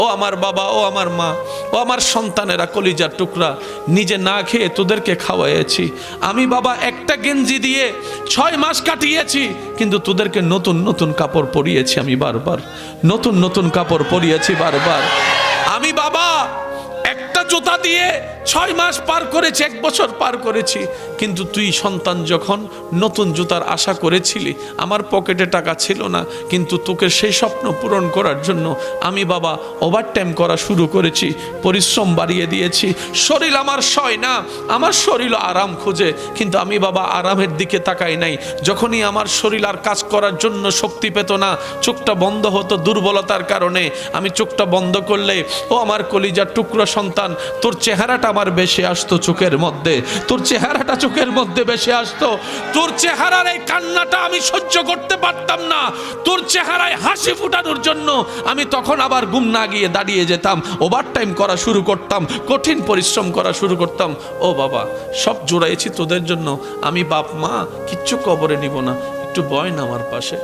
ও আমার বাবা, ও আমার মা, ও আমার সন্তানেরা, কলিজার টুকরা, নিজে না খেয়ে তোদেরকে খাওয়াইছি আমি বাবা। একটা গেঞ্জি দিয়ে 6 মাস কাটিয়েছি, কিন্তু তোদেরকে নতুন নতুন কাপড় পরিয়েছি আমি বারবার, নতুন নতুন কাপড় পরিয়েছি বারবার আমি বাবা। একটা জুতা দিয়ে 6 মাস পার করেছি, 1 বছর পার করেছি, কিন্তু তুই সন্তান যখন নতুন জুতার আশা করেছিলি, আমার পকেটে টাকা ছিল না, কিন্তু তোকে সেই স্বপ্ন পূরণ করার জন্য আমি বাবা ওভারটাইম করা শুরু করেছি, পরিশ্রম বাড়িয়ে দিয়েছি। শরীর আমার সয় না, আমার শরীর আরাম খোঁজে, কিন্তু আমি বাবা আরামের দিকে তাকাই নাই। যখনই আমার শরীর আর কাজ করার জন্য শক্তি পেত না, চোখটা বন্ধ হতো দুর্বলতার কারণে, আমি চোখটা বন্ধ করলে ও আমার কলিজার টুকরো সন্তান, তোর চেহারাটা আমার বেশি আসতো চোখের মধ্যে, তোর চেহারাটা চোখের মধ্যে বেশি আসতো। তোর চেহারার এই কান্নাটা আমি সহ্য করতে পারতাম না, তোর চেহারায় হাসি ফুটানোর জন্য আমি তখন আবার ঘুম না গিয়ে দাঁড়িয়ে যেতাম, ওভারটাইম করা শুরু করতাম, কঠিন পরিশ্রম করা শুরু করতাম। ও বাবা, সব জোড়াইছি তোদের জন্য আমি, বাপ মা কিচ্ছু কবরে নিব না, একটু বয় না আমার পাশে।